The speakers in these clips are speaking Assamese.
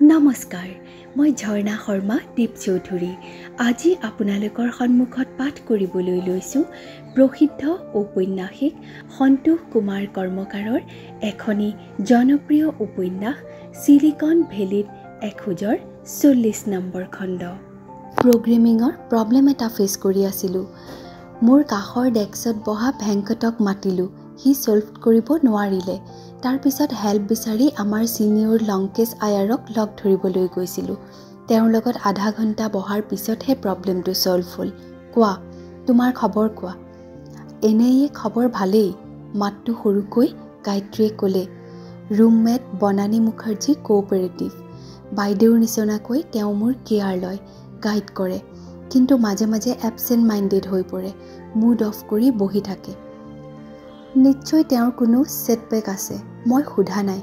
নমস্কাৰ, মই ঝৰ্ণা শৰ্মা দীপ চৌধুৰী। আজি আপোনালোকৰ সন্মুখত পাঠ কৰিবলৈ লৈছোঁ প্ৰসিদ্ধ ঔপন্যাসিক সন্তোষ কুমাৰ কৰ্মকাৰৰ এখনি জনপ্ৰিয় উপন্যাস চিলিকন ভেলীত এখোজৰ 40 নম্বৰ খণ্ড। প্ৰগ্ৰেমিঙৰ প্ৰব্লেম এটা ফেচ কৰি আছিলোঁ। মোৰ কাষৰ ডেস্কত বহা ভেংকটক মাতিলোঁ, সি ছল্ভ কৰিব নোৱাৰিলে। তাৰপিছত হেল্প বিচাৰি আমাৰ ছিনিয়ৰ লংকেশ আয়াৰক লগ ধৰিবলৈ গৈছিলোঁ। তেওঁৰ লগত আধা ঘণ্টা বহাৰ পিছতহে প্ৰব্লেমটো ছল্ভ হ'ল। কোৱা, তোমাৰ খবৰ কোৱা? এনেয়ে খবৰ ভালেই, মাতটো সৰুকৈ গায়ত্ৰীয়ে ক'লে। ৰুমমেট বনানী মুখাৰ্জী কোঅপাৰেটিভ। বাইদেউৰ নিচিনাকৈ তেওঁ মোৰ কেয়াৰ লয়, গাইড কৰে, কিন্তু মাজে মাজে এবচেণ্ট মাইণ্ডেড হৈ পৰে, মুড অফ কৰি বহি থাকে। নিশ্চয় তেওঁৰ কোনো ছেটবেক আছে। মই সোধা নাই।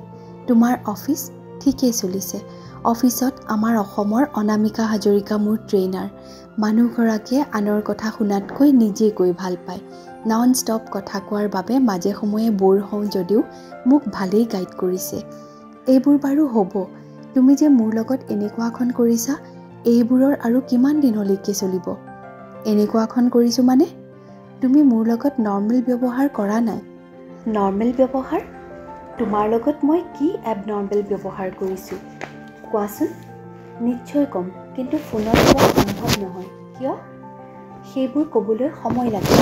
তোমাৰ অফিচ? ঠিকেই চলিছে। অফিচত আমাৰ অসমৰ অনামিকা হাজৰিকা মোৰ ট্ৰেইনাৰ। মানুহগৰাকীয়ে আনৰ কথা শুনাতকৈ নিজে কৈ ভাল পায়। নন ষ্টপ কথা কোৱাৰ বাবে মাজে সময়ে বৰ হওঁ যদিও মোক ভালেই গাইড কৰিছে। এইবোৰ বাৰু হ'ব, তুমি যে মোৰ লগত এনেকুৱাখন কৰিছা, এইবোৰৰ আৰু কিমান দিনলৈকে চলিব? এনেকুৱাখন কৰিছোঁ মানে? তুমি মোৰ লগত নৰ্মেল ব্যৱহাৰ কৰা নাই। নৰ্মেল ব্যৱহাৰ? তোমাৰ লগত মই কি এবনৰ্মেল ব্যৱহাৰ কৰিছোঁ কোৱাচোন? নিশ্চয় ক'ম, কিন্তু ফোনত কোৱা সম্ভৱ নহয়। কিয়? সেইবোৰ ক'বলৈ সময় লাগিব।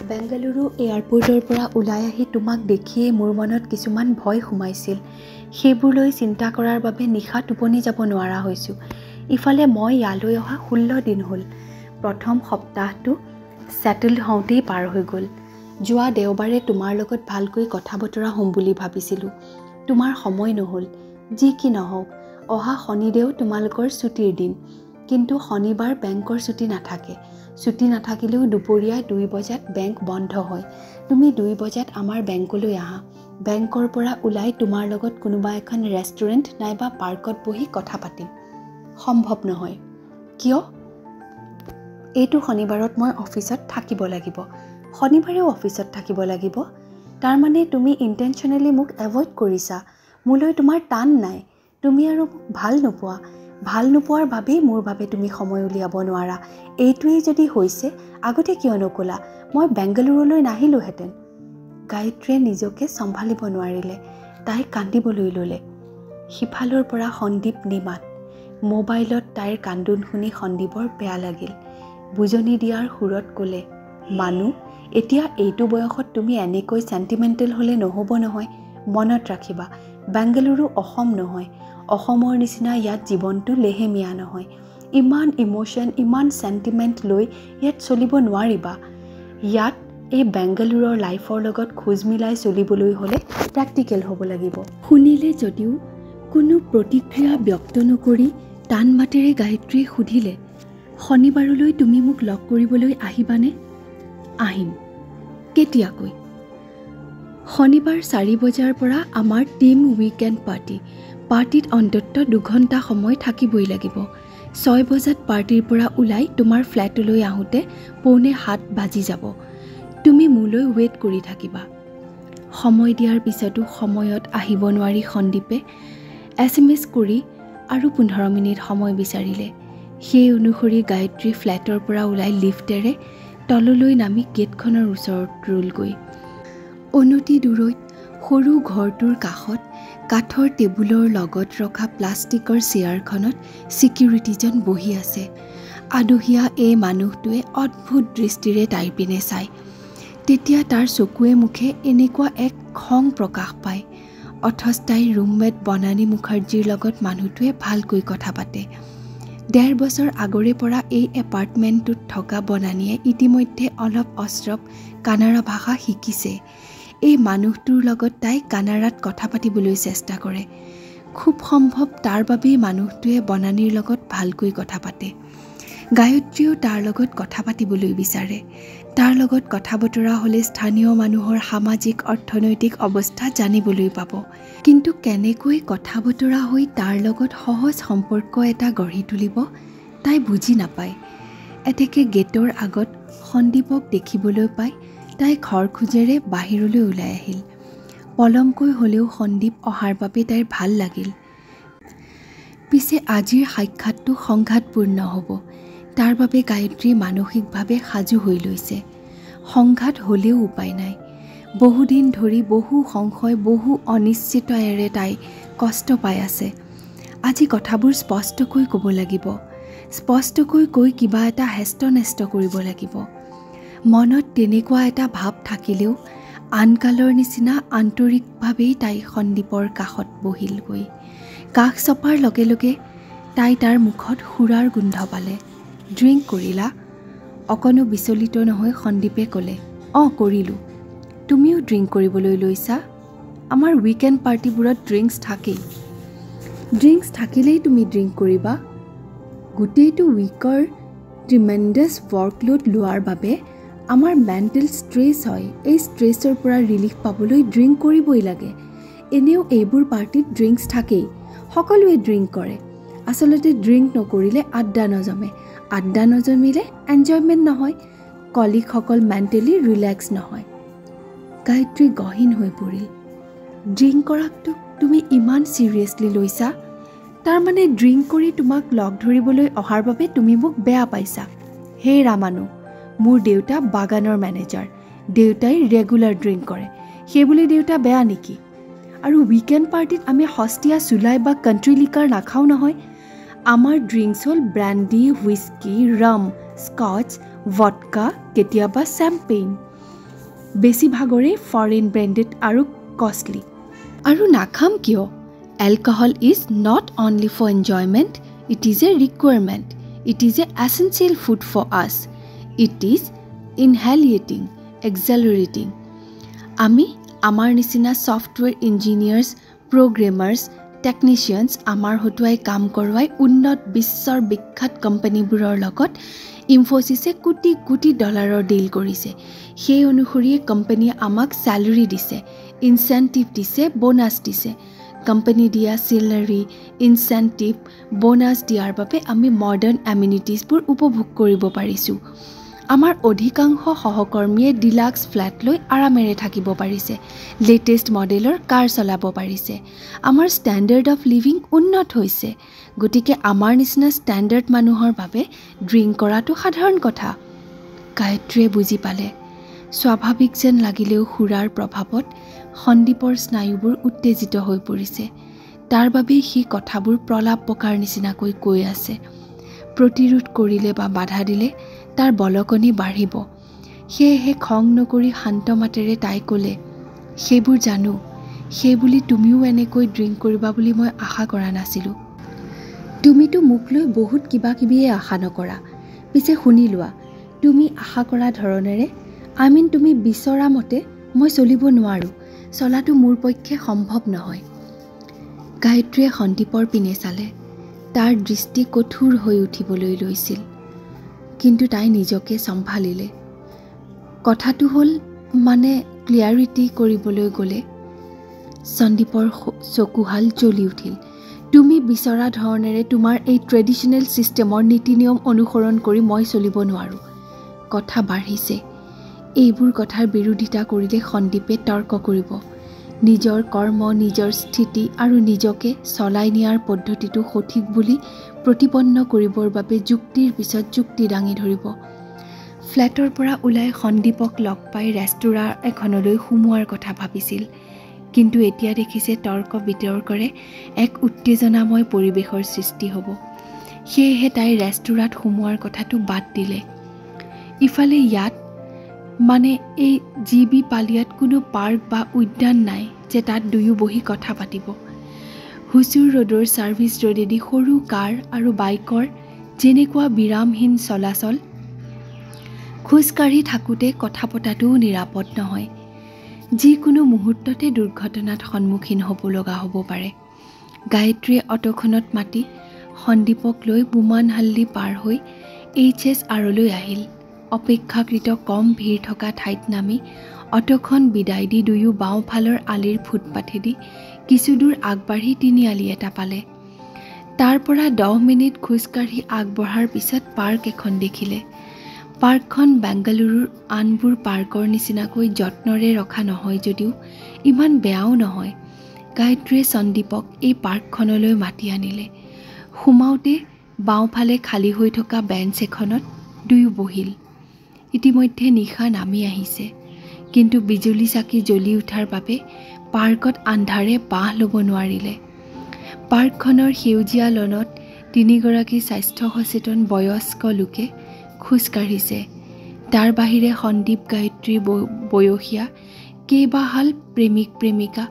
বেংগালুৰু এয়াৰপৰ্টৰ পৰা ওলাই আহি তোমাক দেখিয়েই মোৰ মনত কিছুমান ভয় সোমাইছিল। সেইবোৰ লৈ চিন্তা কৰাৰ বাবে নিশা টোপনি যাব নোৱাৰা হৈছোঁ। ইফালে মই ইয়ালৈ অহা 16 দিন হ'ল। প্ৰথম সপ্তাহটো ছেটেলড হওঁতেই পাৰ হৈ গ'ল। যোৱা দেওবাৰে তোমাৰ লগত ভালকৈ কথা বতৰা হ'ম বুলি ভাবিছিলোঁ। তোমাৰ সময় নহ'ল। যি কি নহওক, অহা শনিদেও তোমালোকৰ ছুটিৰ দিন, কিন্তু শনিবাৰ বেংকৰ ছুটি নাথাকে। ছুটি নাথাকিলেও দুপৰীয়া 2 বজাত বেংক বন্ধ হয়। তুমি 2 বজাত আমাৰ বেংকলৈ আহা। বেংকৰ পৰা ওলাই তোমাৰ লগত কোনোবা এখন ৰেষ্টুৰেণ্ট নাইবা পাৰ্কত বহি কথা পাতিম। সম্ভৱ নহয়। কিয়? এইটো শনিবাৰত মই অফিচত থাকিব লাগিব। শনিবাৰেও অফিচত থাকিব লাগিব? তাৰমানে তুমি ইণ্টেনশ্যনেলি মোক এভইড কৰিছা। মোলৈ তোমাৰ টান নাই। তুমি আৰু মোক ভাল নোপোৱা। ভাল নোপোৱাৰ বাবেই মোৰ বাবে তুমি সময় উলিয়াব নোৱাৰা। এইটোৱেই যদি হৈছে, আগতে কিয় নক'লা? মই বেংগালুৰুলৈ নাহিলোহেঁতেন। গায়ত্ৰীয়ে নিজকে চম্ভালিব নোৱাৰিলে। তাই কান্দিবলৈ ল'লে। সিফালৰ পৰা সন্দীপ নিমাত। মোবাইলত তাইৰ কান্দোন শুনি সন্দীপৰ বেয়া লাগিল। বুজনি দিয়াৰ সুৰত ক'লে, মানুহ, এতিয়া এইটো বয়সত তুমি এনেকৈ চেণ্টিমেণ্টেল হ'লে নহ'ব নহয়। মনত ৰাখিবা, বেংগালুৰু অসম নহয়। অসমৰ নিচিনা ইয়াত জীৱনটো লেহেমীয়া নহয়। ইমান ইম'শ্যন, ইমান চেণ্টিমেণ্ট লৈ ইয়াত চলিব নোৱাৰিবা। ইয়াত এই বেংগালুৰুৰ লাইফৰ লগত খোজ মিলাই চলিবলৈ হ'লে প্ৰেক্টিকেল হ'ব লাগিব। শুনিলে যদিও কোনো প্ৰতিক্ৰিয়া ব্যক্ত নকৰি টান মাতেৰে গায়ত্ৰীয়ে সুধিলে, শনিবাৰলৈ তুমি মোক লগ কৰিবলৈ আহিবানে? আহিম। কেতিয়াকৈ? শনিবাৰ 4 বজাৰ পৰা আমাৰ টিম উইকেণ্ড পাৰ্টি। পাৰ্টিত অন্ততঃ 2 ঘণ্টা সময় থাকিবই লাগিব। 6 বজাত পাৰ্টিৰ পৰা ওলাই তোমাৰ ফ্লেটলৈ আহোঁতে 6:45 বাজি যাব। তুমি মোলৈ ৱেইট কৰি থাকিবা। সময় দিয়াৰ পিছতো সময়ত আহিব নোৱাৰি সন্দীপে SMS কৰি আৰু 15 মিনিট সময় বিচাৰিলে। সেই অনুসৰি গায়ত্ৰী ফ্লেটৰ পৰা ওলাই লিফ্টেৰে তললৈ নামি গেটখনৰ ওচৰত ৰ'লগৈ। অনতি দূৰৈত সৰু ঘৰটোৰ কাষত কাঠৰ টেবুলৰ লগত ৰখা প্লাষ্টিকৰ চেয়াৰখনত ছিকিউৰিটিজন বহি আছে। আদহীয়া এই মানুহটোৱে অদ্ভুত দৃষ্টিৰে তাইৰ পিনে চায়। তেতিয়া তাৰ চকুৱে মুখে এনেকুৱা এক খং প্ৰকাশ পায়। অথচ তাইৰ ৰুমমেট বনানী মুখাৰ্জীৰ লগত মানুহটোৱে ভালকৈ কথা পাতে। 1.5 বছৰ আগৰে পৰা এই এপাৰ্টমেণ্টটোত থকা বনানীয়ে ইতিমধ্যে অলপ অস্ত্ৰপ কানাড়া ভাষা শিকিছে। এই মানুহটোৰ লগত তাই কানাড়াত কথা পাতিবলৈ চেষ্টা কৰে। খুব সম্ভৱ তাৰ বাবেই মানুহটোৱে বনানীৰ লগত ভালকৈ কথা পাতে। গায়ত্ৰীয়েও তাৰ লগত কথা পাতিবলৈ বিচাৰে। তাৰ লগত কথা বতৰা হ'লে স্থানীয় মানুহৰ সামাজিক অৰ্থনৈতিক অৱস্থা জানিবলৈ পাব। কিন্তু কেনেকৈ কথা বতৰা হৈ তাৰ লগত সহজ সম্পৰ্ক এটা গঢ়ি তুলিব তাই বুজি নাপায়। এতেকে গেটৰ আগত সন্দীপক দেখিবলৈ পাই তাই খৰখোজেৰে বাহিৰলৈ ওলাই আহিল। পলমকৈ হ'লেও সন্দীপ অহাৰ বাবে তাইৰ ভাল লাগিল। পিছে আজিৰ সাক্ষাৎটো সংঘাতপূৰ্ণ হ'ব। তাৰ বাবে গায়ত্ৰী মানসিকভাৱে সাজু হৈ লৈছে। সংঘাত হ'লেও উপায় নাই। বহুদিন ধৰি বহু সংশয়, বহু অনিশ্চিততাৰে তাই কষ্ট পাই আছে। আজি কথাবোৰ স্পষ্টকৈ ক'ব লাগিব। স্পষ্টকৈ কৈ কিবা এটা হেস্তনেস্ত কৰিব লাগিব। মনত তেনেকুৱা এটা ভাৱ থাকিলেও আনকালৰ নিচিনা আন্তৰিকভাৱেই তাই সন্দীপৰ কাষত বহিলগৈ। কাষ চপাৰ লগে লগে তাই তাৰ মুখত সুৰাৰ গোন্ধ পালে। ড্ৰিংক কৰিলা? অকণো বিচলিত নহয় সন্দীপে ক'লে, অঁ কৰিলোঁ। তুমিও ড্ৰিংক কৰিবলৈ লৈছা? আমাৰ উইকেণ্ড পাৰ্টিবোৰত ড্ৰিংকছ থাকেই। ড্ৰিংকছ থাকিলেই তুমি ড্ৰিংক কৰিবা? গোটেইটো উইকৰ ট্ৰিমেণ্ডাছ ৱৰ্কলোড লোৱাৰ বাবে আমাৰ মেণ্টেল ষ্ট্ৰেছ হয়। এই ষ্ট্ৰেছৰ পৰা ৰিলিফ পাবলৈ ড্ৰিংক কৰিবই লাগে। এনেও এইবোৰ পাৰ্টিত ড্ৰিংকছ থাকেই। সকলোৱে ড্ৰিংক কৰে। আচলতে ড্ৰিংক নকৰিলে আড্ডা নজমে। আড্ডা নজমিলে এনজয়মেণ্ট নহয়। কলিগসকল মেণ্টেলি ৰিলেক্স নহয়। গায়ত্ৰী গহীন হৈ পৰিল। ড্ৰিংক কৰাকটো তুমি ইমান ছিৰিয়াছলি লৈছা? তাৰমানে ড্ৰিংক কৰি তোমাক লগ ধৰিবলৈ অহাৰ বাবে তুমি মোক বেয়া পাইছা? হে ৰামানু, মোৰ দেউতা বাগানৰ মেনেজাৰ। দেউতাই ৰেগুলাৰ ড্ৰিংক কৰে। সেইবুলি দেউতা বেয়া নেকি? আৰু উইকেণ্ড পাৰ্টিত আমি সস্তীয়া চুলাই বা কাণ্ট্ৰি লিকাৰ নাখাওঁ নহয়। আমাৰ ড্ৰিংকছ হ'ল brandy, whisky, rum, scotch, vodka, কেতিয়াবা চেম্পেইন। বেছিভাগৰেই ফৰেইন ব্ৰেণ্ডেড আৰু কষ্টলি। আৰু নাখাম কিয়? Alcohol is not only for enjoyment, it is a requirement, it is an essential food for us, it is exhilarating, accelerating. আমি আমাৰ নিচিনা ছফ্টৱেৰ ইঞ্জিনিয়াৰ্ছ, প্ৰগ্ৰেমাৰ্ছ, টেকনিচিয়ানছ আমাৰ হতুৱাই কাম কৰোৱাই উন্নত বিশ্বৰ বিখ্যাত কোম্পানীবোৰৰ লগত ইনফ'চিছে কোটি কোটি ডলাৰৰ ডিল কৰিছে। সেই অনুসৰিয়ে কোম্পানীয়ে আমাক চেলাৰী দিছে, ইনচেণ্টিভ দিছে, বোনাছ দিছে। কোম্পানী দিয়া চেলাৰী, ইনচেণ্টিভ, বোনাছ দিয়াৰ বাবে আমি মডাৰ্ণ এমিনিটিজবোৰ উপভোগ কৰিব পাৰিছোঁ। আমাৰ অধিকাংশ সহকৰ্মীয়ে ডিলাক্স ফ্লেট লৈ আৰামেৰে থাকিব পাৰিছে, লেটেষ্ট মডেলৰ কাৰ চলাব পাৰিছে। আমাৰ ষ্টেণ্ডাৰ্ড অফ লিভিং উন্নত হৈছে। গতিকে আমাৰ নিচিনা ষ্টেণ্ডাৰ্ড মানুহৰ বাবে ড্ৰিংক কৰাটো সাধাৰণ কথা। গায়ত্ৰীয়ে বুজি পালে। স্বাভাৱিক যেন লাগিলেও সুৰাৰ প্ৰভাৱত সন্দীপৰ স্নায়ুবোৰ উত্তেজিত হৈ পৰিছে। তাৰ বাবেই সি কথাবোৰ প্ৰলাপ বকাৰ নিচিনাকৈ কৈ আছে। প্ৰতিৰোধ কৰিলে বা বাধা দিলে তাৰ বলকনি বাঢ়িব। সেয়েহে খং নকৰি শান্ত মাতেৰে তাই ক'লে, সেইবোৰ জানো, সেইবুলি তুমিও এনেকৈ ড্ৰিংক কৰিবা বুলি মই আশা কৰা নাছিলোঁ। তুমিতো মোক লৈ বহুত কিবা কিবিয়ে আশা নকৰা। পিছে শুনি লোৱা, তুমি আশা কৰা ধৰণেৰে, তুমি বিচৰা মতে মই চলিব নোৱাৰোঁ। চলাটো মোৰ পক্ষে সম্ভৱ নহয়। গায়ত্ৰীয়ে সন্দীপৰ পিনে চালে। তাৰ দৃষ্টি কঠোৰ হৈ উঠিবলৈ লৈছিল। কিন্তু তাই নিজকে চম্ভালিলে। কথাটো হ'ল মানে ক্লিয়াৰিটি কৰিবলৈ গ'লে সন্দীপৰ চকুহাল জ্বলি উঠিল। তুমি বিচৰা ধৰণেৰে তোমাৰ এই ট্ৰেডিশ্যনেল ছিষ্টেমৰ নীতি নিয়ম অনুসৰণ কৰি মই চলিব নোৱাৰোঁ। কথা বাঢ়িছে। এইবোৰ কথাৰ বিৰোধিতা কৰিলে সন্দীপে তৰ্ক কৰিব। নিজৰ কৰ্ম, নিজৰ স্থিতি আৰু নিজকে চলাই নিয়াৰ পদ্ধতিটো সঠিক বুলি প্ৰতিপন্ন কৰিবৰ বাবে যুক্তিৰ পিছত যুক্তি দাঙি ধৰিব। ফ্লেটৰ পৰা ওলাই সন্দীপক লগ পাই ৰেষ্টুৰাঁ এখনলৈ সোমোৱাৰ কথা ভাবিছিল। কিন্তু এতিয়া দেখিছে তৰ্ক বিতৰ্কৰে এক উত্তেজনাময় পৰিৱেশৰ সৃষ্টি হ'ব। সেয়েহে তাই ৰেষ্টুৰাঁত সোমোৱাৰ কথাটো বাদ দিলে। ইফালে ইয়াত মানে এই GB পালিয়াত কোনো পাৰ্ক বা উদ্যান নাই যে তাত দুয়ো বহি কথা পাতিব। হুচুৰ ৰোডৰ ছাৰ্ভিচ ৰোডেদি সৰু কাৰ আৰু বাইকৰ যেনেকুৱা বিৰামহীন চলাচল, খোজকাঢ়ি থাকোঁতে কথা পতাটোও নিৰাপদ নহয়। যিকোনো মুহূৰ্ততে দুৰ্ঘটনাত সন্মুখীন হ'ব লগা হ'ব পাৰে। গায়ত্ৰীয়ে অটোখনত মাতি সন্দীপক লৈ বুমানহাল্লি পাৰ হৈ HSRলৈ আহিল। অপেক্ষাকৃত কম ভিৰ থকা ঠাইত নামি অটোখন বিদায় দি দুয়ো বাওঁফালৰ আলিৰ ফুটপাথেদি কিছুদূৰ আগবাঢ়ি তিনিআলি এটা পালে। তাৰ পৰা 10 মিনিট খোজকাঢ়ি আগবঢ়াৰ পিছত পাৰ্ক এখন দেখিলে। পাৰ্কখন বেংগালুৰুৰ আনবোৰ পাৰ্কৰ নিচিনাকৈ যত্নৰে ৰখা নহয় যদিও ইমান বেয়াও নহয়। গায়ত্ৰীয়ে সন্দীপক এই পাৰ্কখনলৈ মাতি আনিলে। সোমাওঁতে বাওঁফালে খালী হৈ থকা বেঞ্চ এখনত দুয়ো বহিল। ইতিমধ্যে নিশা নামি আহিছে, কিন্তু বিজুলী চাকি জ্বলি উঠাৰ বাবে পাৰ্কত আন্ধাৰে বাঁহ ল'ব নোৱাৰিলে। পাৰ্কখনৰ সেউজীয়া লনত তিনিগৰাকী স্বাস্থ্য সচেতন বয়স্ক লোকে খোজ কাঢ়িছে। তাৰ বাহিৰে সন্দীপ গায়ত্ৰীৰ বয়সীয়া কেইবাহাল প্ৰেমিক প্ৰেমিকা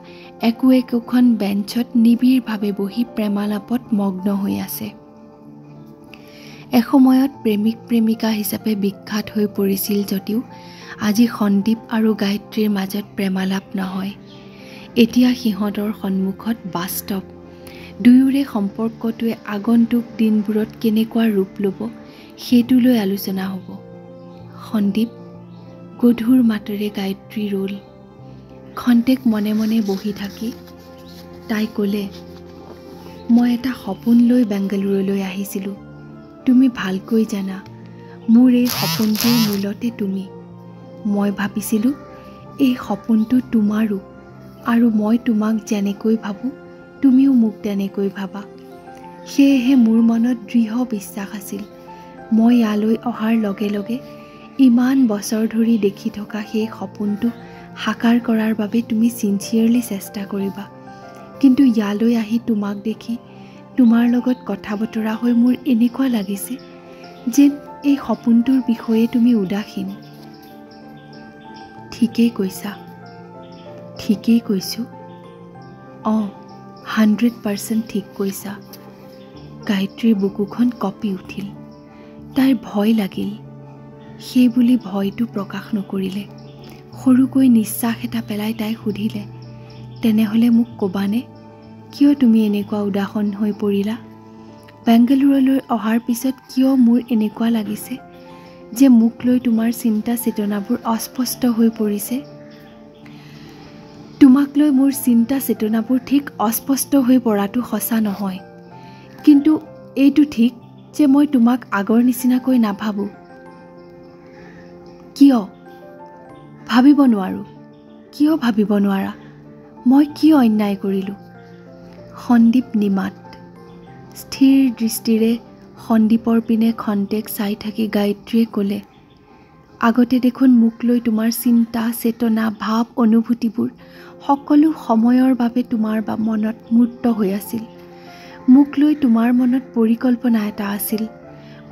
একোখন বেঞ্চত নিবিড়ভাৱে বহি প্ৰেমালাপত মগ্ন হৈ আছে। এসময়ত প্ৰেমিক প্ৰেমিকা হিচাপে বিখ্যাত হৈ পৰিছিল যদিও আজি সন্দীপ আৰু গায়ত্ৰীৰ মাজত প্ৰেমালাপ নহয়। এতিয়া সিহঁতৰ সন্মুখত বাস্তৱ। দুয়োৰে সম্পৰ্কটোৱে আগন্তুক দিনবোৰত কেনেকুৱা ৰূপ ল'ব সেইটো লৈ আলোচনা হ'ব। সন্দীপ গধুৰ মাতেৰে গায়ত্ৰী ৰ'ল। খন্তেক মনে মনে বহি থাকি তাই ক'লে, মই এটা সপোন লৈ বেংগালুৰুলৈ আহিছিলোঁ। তুমি ভালকৈ জানা, মোৰ এই সপোনটোৰ মূলতে তুমি। মই ভাবিছিলোঁ এই সপোনটো তোমাৰো, আৰু মই তোমাক যেনেকৈ ভাবোঁ তুমিও মোক তেনেকৈ ভাবা। সেয়েহে মোৰ মনত দৃঢ় বিশ্বাস আছিল, মই ইয়ালৈ অহাৰ লগে লগে ইমান বছৰ ধৰি দেখি থকা সেই সপোনটো সাকাৰ কৰাৰ বাবে তুমি চিনচিয়াৰলি চেষ্টা কৰিবা। কিন্তু ইয়ালৈ আহি তোমাক দেখি, তোমাৰ লগত কথা বতৰা হৈ মোৰ এনেকুৱা লাগিছে যেন এই সপোনটোৰ বিষয়ে তুমি উদাসীন। ঠিকেই কৈছা। ঠিকেই কৈছোঁ। 100% ঠিক কৈছা। গায়ত্ৰীৰ বুকুখন কঁপি উঠিল। তাইৰ ভয় লাগিল। সেইবুলি ভয়টো প্ৰকাশ নকৰিলে। সৰুকৈ নিশ্বাস এটা পেলাই তাই সুধিলে, তেনেহ'লে মোক ক'বানে, কিয় তুমি এনেকুৱা উদাসীন হৈ পৰিলা? বেংগালুৰুলৈ অহাৰ পিছত কিয় মোৰ এনেকুৱা লাগিছে যে মোক লৈ তোমাৰ চিন্তা চেতনাবোৰ অস্পষ্ট হৈ পৰিছে? তোমাক লৈ মোৰ চিন্তা চেতনাবোৰ ঠিক অস্পষ্ট হৈ পৰাটো সঁচা নহয়, কিন্তু এইটো ঠিক যে মই তোমাক আগৰ নিচিনাকৈ নাভাবোঁ। কিয়? ভাবিব নোৱাৰোঁ। কিয় ভাবিব নোৱাৰা? মই কি অন্যায় কৰিলোঁ? সন্দীপ নিমাত। স্থিৰ দৃষ্টিৰে সন্দীপৰ পিনে খন্তেক চাই থাকি গায়ত্ৰীয়ে ক'লে, আগতে দেখোন মোক লৈ তোমাৰ চিন্তা চেতনা ভাৱ অনুভূতিবোৰ সকলো সময়ৰ বাবে তোমাৰ মনত মূৰ্ত হৈ আছিল। মোক লৈ তোমাৰ মনত পৰিকল্পনা এটা আছিল।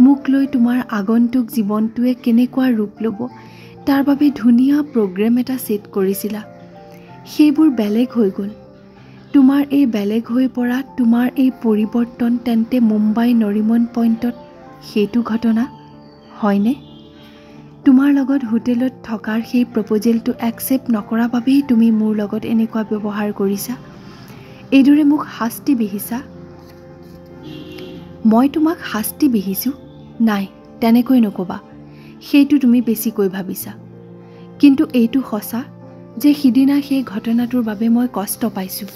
মোক লৈ তোমাৰ আগন্তুক জীৱনটোৱে কেনেকুৱা ৰূপ ল'ব তাৰ বাবে ধুনীয়া প্ৰগ্ৰেম এটা ছেট কৰিছিলা। সেইবোৰ বেলেগ হৈ গ'ল। তোমাৰ এই বেলেগ হৈ পৰা, তোমাৰ এই পৰিৱৰ্তন তেন্তে মুম্বাই নৰিমন পইণ্টত সেইটো ঘটনা হয়নে? তোমাৰ লগত হোটেলত থকাৰ সেই প্ৰপ'জেলটো একচেপ্ট নকৰা বাবেই তুমি মোৰ লগত এনেকুৱা ব্যৱহাৰ কৰিছা, এইদৰে মোক শাস্তি বিহিছা। মই তোমাক শাস্তি বিহিছোঁ? নাই, তেনেকৈ নক'বা। সেইটো তুমি বেছিকৈ ভাবিছা। কিন্তু এইটো সঁচা যে সিদিনা সেই ঘটনাটোৰ বাবে মই কষ্ট পাইছোঁ,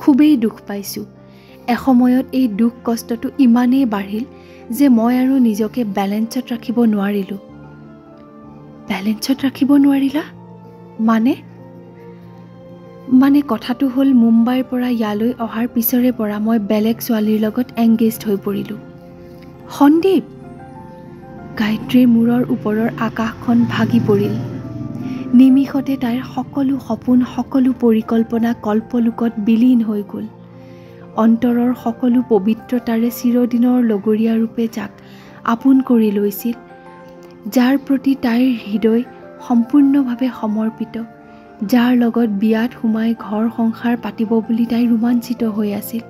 খুবেই দুখ পাইছোঁ। এসময়ত এই দুখ কষ্টটো ইমানেই বাঢ়িল যে মই আৰু নিজকে বেলেঞ্চত ৰাখিব নোৱাৰিলোঁ। বেলেঞ্চত ৰাখিব নোৱাৰিলা? মানে কথাটো হ'ল মুম্বাইৰ পৰা ইয়ালৈ অহাৰ পিছৰে পৰা মই বেলেগ ছোৱালীৰ লগত এংগেজড হৈ পৰিলোঁ। সন্দীপ! গায়ত্ৰীৰ মূৰৰ ওপৰৰ আকাশখন ভাগি পৰিল। নিমিষতে তাইৰ সকলো সপোন, সকলো পৰিকল্পনা কল্পলোকত বিলীন হৈ গ'ল। অন্তৰৰ সকলো পবিত্ৰতাৰে চিৰদিনৰ লগৰীয়া ৰূপে যাক আপোন কৰি লৈছিল, যাৰ প্ৰতি তাইৰ হৃদয় সম্পূৰ্ণভাৱে সমৰ্পিত, যাৰ লগত বিয়াত সোমাই ঘৰ সংসাৰ পাতিব বুলি তাই ৰোমাঞ্চিত হৈ আছিল,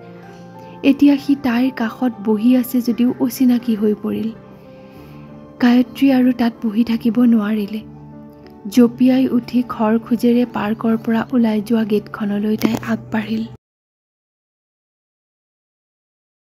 এতিয়া সি তাইৰ কাষত বহি আছে যদিও অচিনাকি হৈ পৰিল। গায়ত্ৰী আৰু তাত বহি থাকিব নোৱাৰিলে। জঁপিয়াই উঠি খৰখোজেৰে পাৰ্কৰ পৰা ওলাই যোৱা গেটখনলৈ তাই আগবাঢ়িল।